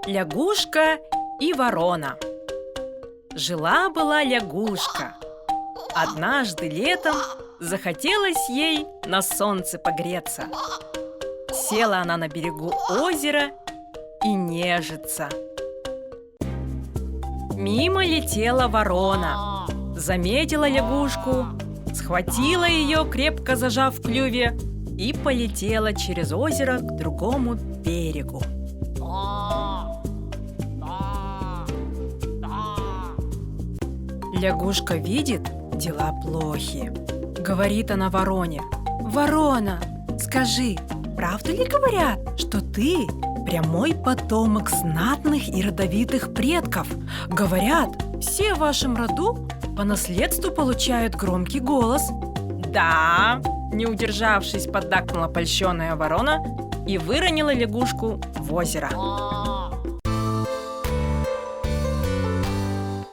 Лягушка и ворона. Жила-была лягушка. Однажды летом захотелось ей на солнце погреться. Села она на берегу озера и нежится. Мимо летела ворона, заметила лягушку, схватила ее, крепко зажав в клюве, и полетела через озеро к другому берегу. Лягушка видит, дела плохи. Говорит она вороне: «Ворона, скажи, правду ли говорят, что ты прямой потомок знатных и родовитых предков? Говорят, все в вашем роду по наследству получают громкий голос». «Да», не удержавшись, поддакнула польщенная ворона и выронила лягушку в озеро.